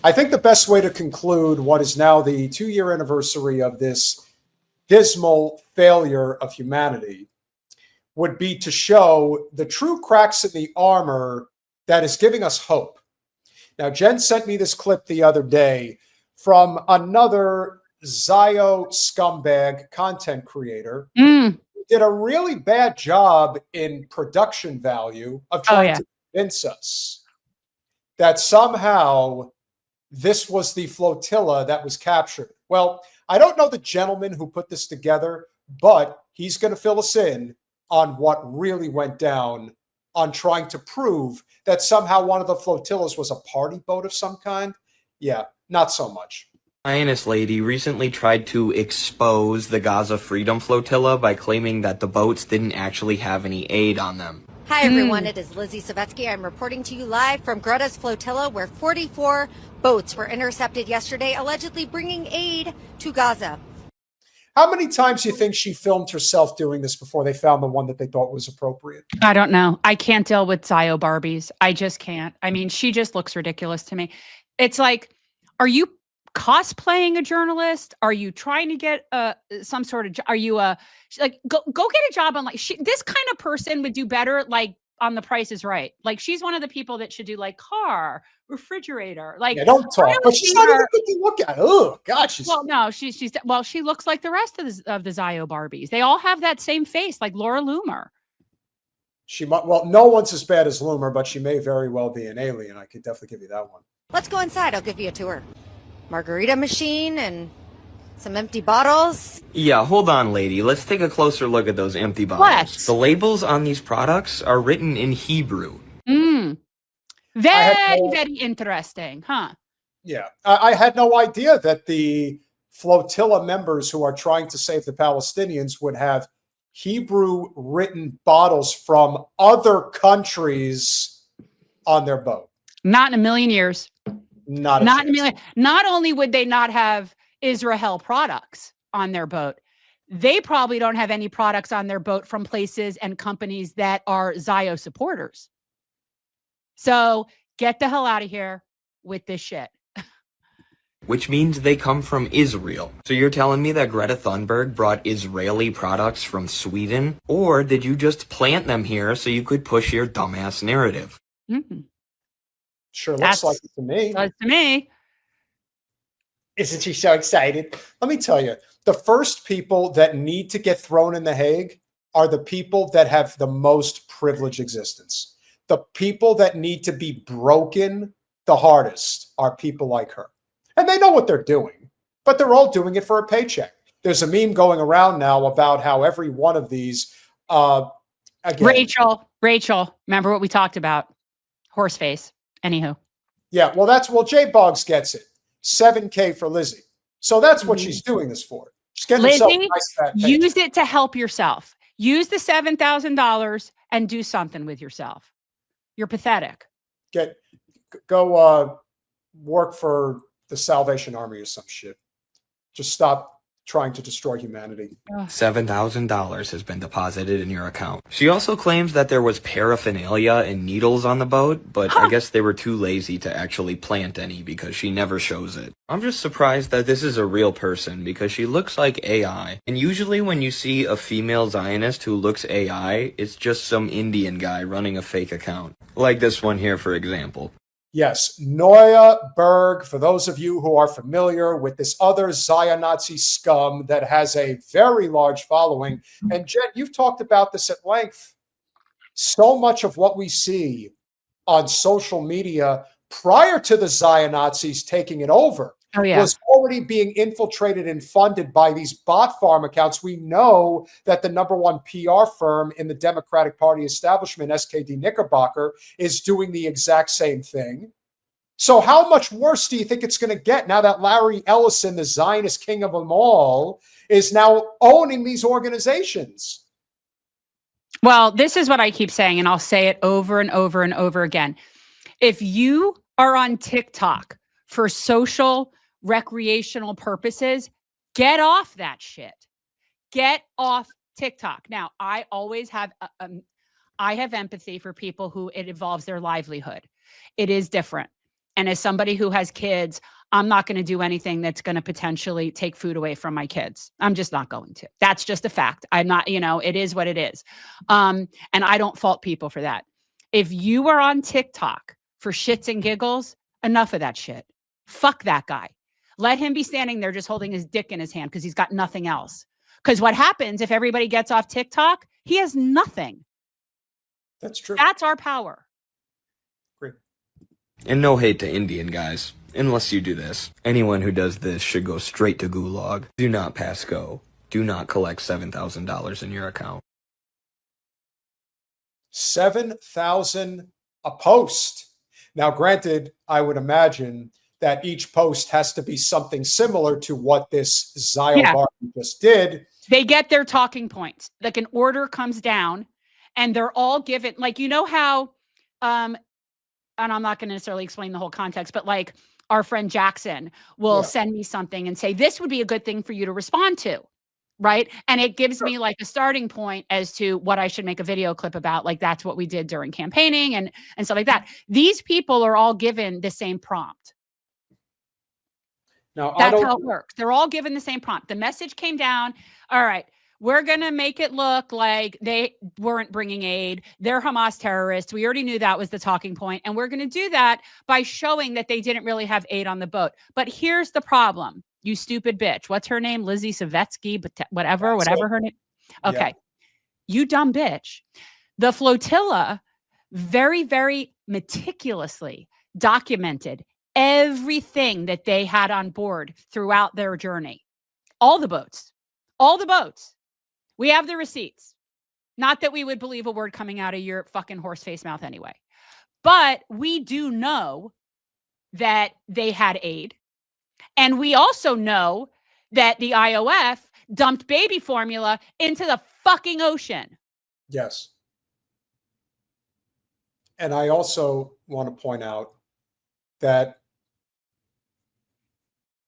I think the best way to conclude what is now the 2-year anniversary of this dismal failure of humanity would be to show the true cracks in the armor that is giving us hope. Now, Jen sent me this clip the other day from another Zio scumbag content creator who did a really bad job in production value of trying to convince us that somehow this was the flotilla that was captured. Well, I don't know the gentleman who put this together, but he's going to fill us in on what really went down on trying to prove that somehow one of the flotillas was a party boat of some kind. Yeah, not so much. Zionist lady recently tried to expose the Gaza Freedom Flotilla by claiming that the boats didn't actually have any aid on them. Hi, everyone. It is Lizzy Savetsky. I'm reporting to you live from Greta's flotilla, where 44 boats were intercepted yesterday, allegedly bringing aid to Gaza. How many times do you think she filmed herself doing this before they found the one that they thought was appropriate? I don't know. I can't deal with Zio Barbies. I just can't. I mean, she just looks ridiculous to me. It's like, are you cosplaying a journalist? Are you trying to get some sort of, are you like, go get a job on, like, this kind of person would do better, like, on The Price is Right. Like, she's one of the people that should do, like, car, refrigerator. Like, yeah, don't talk. But she's not even good to look at. Oh God, she's well. No, she looks like the rest of the Zio Barbies. They all have that same face, like Laura Loomer. She might. Well, no one's as bad as Loomer, but she may very well be an alien. I could definitely give you that one. Let's go inside. I'll give you a tour. Margarita machine and some empty bottles. Yeah, hold on, lady. Let's take a closer look at those empty bottles. The labels on these products are written in Hebrew. Very interesting, huh? Yeah, I had no idea that the flotilla members who are trying to save the Palestinians would have Hebrew written bottles from other countries on their boat. Not in a million years. Not in a million. Not only would they not have Israel products on their boat, they probably don't have any products on their boat from places and companies that are Zio supporters. So get the hell out of here with this shit. Which means they come from Israel. So you're telling me that Greta Thunberg brought Israeli products from Sweden? Or did you just plant them here so you could push your dumbass narrative? Sure looks like it to me. Does to me. Isn't she so excited? Let me tell you, the first people that need to get thrown in the Hague are the people that have the most privileged existence. The people that need to be broken the hardest are people like her. And they know what they're doing, but they're all doing it for a paycheck. There's a meme going around now about how every one of these... again, Rachel, remember what we talked about? Horseface. Anywho. Yeah, well, Jay Boggs gets it. $7K for Lizzy. So that's what she's doing this for. She's getting herself a nice fat paycheck. Use it to help yourself. Use the $7,000 and do something with yourself. You're pathetic. Go work for the Salvation Army or some shit. Just stop trying to destroy humanity. $7,000 has been deposited in your account. She also claims that there was paraphernalia and needles on the boat, but I guess they were too lazy to actually plant any because she never shows it. I'm just surprised that this is a real person because she looks like AI. And usually when you see a female Zionist who looks AI, it's just some Indian guy running a fake account. Like this one here, for example. Yes, Noya Berg, for those of you who are familiar with this other Zion-Nazi scum that has a very large following. And Jen, you've talked about this at length. So much of what we see on social media prior to the Zion-Nazis taking it over was already being infiltrated and funded by these bot farm accounts. We know that the #1 PR firm in the Democratic Party establishment, SKD Knickerbocker, is doing the exact same thing. So how much worse do you think it's going to get now that Larry Ellison, the Zionist king of them all, is now owning these organizations? Well, this is what I keep saying, and I'll say it over and over and over again. If you are on TikTok for social recreational purposes, get off that shit. Get off TikTok. Now, I always have I have empathy for people who it involves their livelihood. It is different. And as somebody who has kids, I'm not going to do anything that's going to potentially take food away from my kids. I'm just not going to. That's just a fact. I'm not, it is what it is. And I don't fault people for that. If you are on TikTok for shits and giggles, enough of that shit. Fuck that guy. Let him be standing there just holding his dick in his hand because he's got nothing else. Because what happens if everybody gets off TikTok? He has nothing. That's true. That's our power. Great. And no hate to Indian guys, unless you do this. Anyone who does this should go straight to Gulag. Do not pass go. Do not collect $7,000 in your account. 7,000 a post. Now, granted, I would imagine that each post has to be something similar to what this Zio just did. They get their talking points. Like an order comes down and they're all given, like, how, and I'm not going to necessarily explain the whole context, but like our friend Jackson will send me something and say, this would be a good thing for you to respond to. Right. And it gives me like a starting point as to what I should make a video clip about. Like that's what we did during campaigning and stuff like that. These people are all given the same prompt. Now, that's how it works. They're all given the same prompt. The message came down. All right, we're going to make it look like they weren't bringing aid. They're Hamas terrorists. We already knew that was the talking point. And we're going to do that by showing that they didn't really have aid on the boat. But here's the problem. You stupid bitch. What's her name? Lizzy Savetsky, but whatever her name. Okay. Yeah. You dumb bitch. The flotilla very, very meticulously documented everything that they had on board throughout their journey. All the boats. We have the receipts. Not that we would believe a word coming out of your fucking horse face mouth anyway. But we do know that they had aid. And we also know that the IOF dumped baby formula into the fucking ocean. Yes. And I also want to point out that,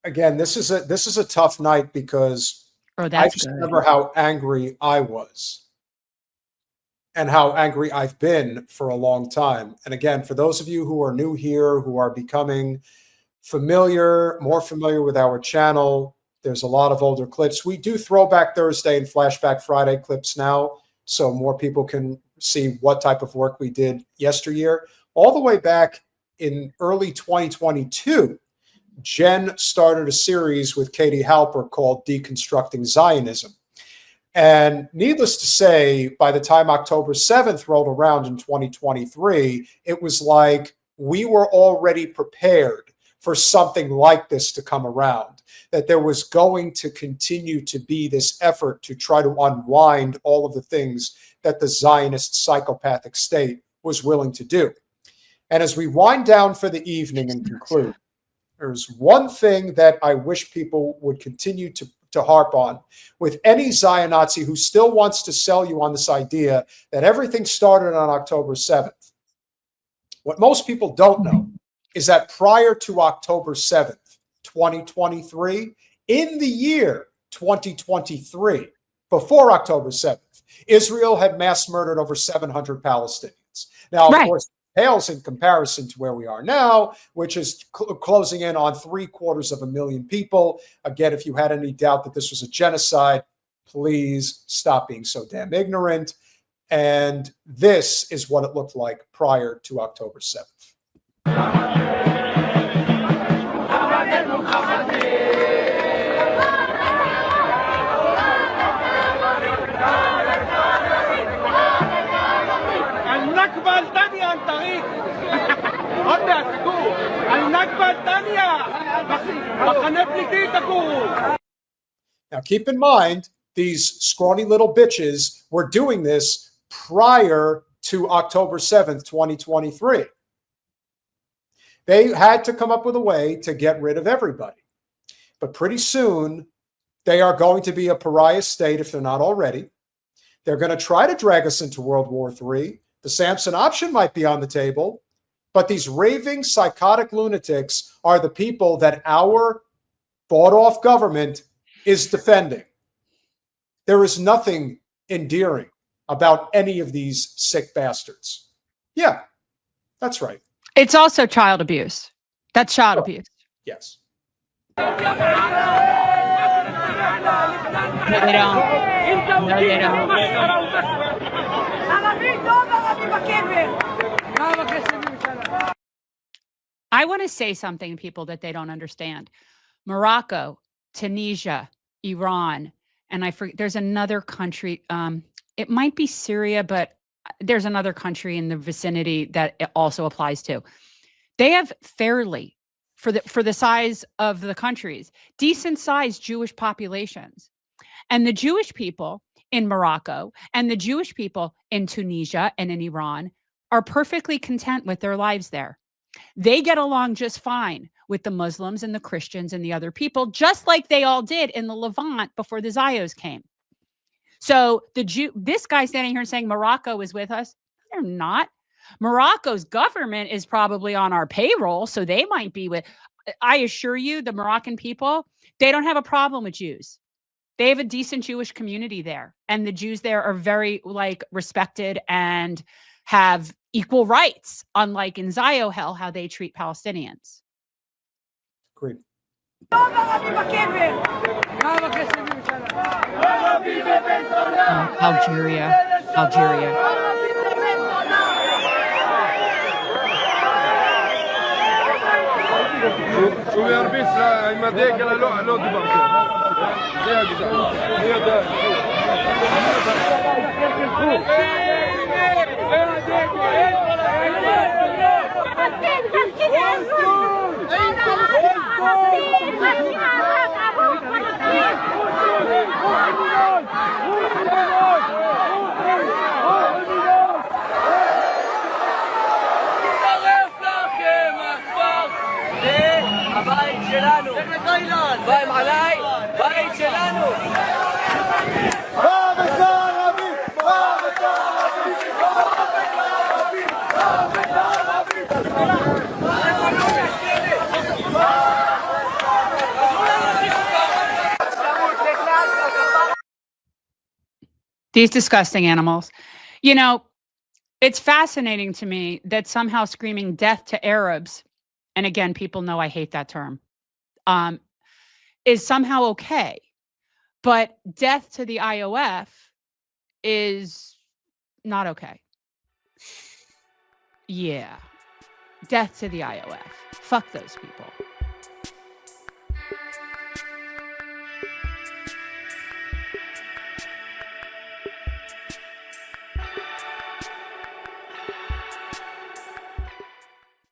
again, this is a tough night because I just remember how angry I was and how angry I've been for a long time. And again, for those of you who are new here, who are becoming more familiar with our channel, there's a lot of older clips. We do Throwback Thursday and Flashback Friday clips now, so more people can see what type of work we did yesteryear. All the way back in early 2022, Jen started a series with Katie Halper called Deconstructing Zionism. And needless to say, by the time October 7th rolled around in 2023, it was like we were already prepared for something like this to come around, that there was going to continue to be this effort to try to unwind all of the things that the Zionist psychopathic state was willing to do. And as we wind down for the evening and conclude, there's one thing that I wish people would continue to harp on with any Zion-Nazi who still wants to sell you on this idea that everything started on October 7th. What most people don't know is that prior to October 7th, 2023, in the year 2023, before October 7th, Israel had mass murdered over 700 Palestinians. Now, of course, it pales in comparison to where we are now, which is closing in on 750,000 people. Again, if you had any doubt that this was a genocide, please stop being so damn ignorant. And this is what it looked like prior to October 7th. Now, keep in mind, these scrawny little bitches were doing this prior to October 7th, 2023. They had to come up with a way to get rid of everybody. But pretty soon, they are going to be a pariah state if they're not already. They're going to try to drag us into World War III. The Samson option might be on the table. But these raving, psychotic lunatics are the people that our bought-off government is defending. There is nothing endearing about any of these sick bastards. Yeah, that's right. It's also child abuse. That's child abuse. Yes. No, they don't. No, they don't. I want to say something to people that they don't understand. Morocco, Tunisia, Iran, and I forget, there's another country. It might be Syria, but there's another country in the vicinity that it also applies to. They have fairly, for the size of the countries, decent sized Jewish populations. And the Jewish people in Morocco and the Jewish people in Tunisia and in Iran are perfectly content with their lives there. They get along just fine with the Muslims and the Christians and the other people, just like they all did in the Levant before the Zios came. So this guy standing here saying Morocco is with us, they're not. Morocco's government is probably on our payroll, so they might be with. I assure you, the Moroccan people, they don't have a problem with Jews. They have a decent Jewish community there, and the Jews there are very respected and have equal rights, unlike in Zio hell how they treat Palestinians. Agreed. Algeria. These disgusting animals. You know, it's fascinating to me that somehow screaming death to Arabs, and again, people know I hate that term, is somehow okay. But death to the IOF is not okay. Yeah. Death to the IOF. Fuck those people.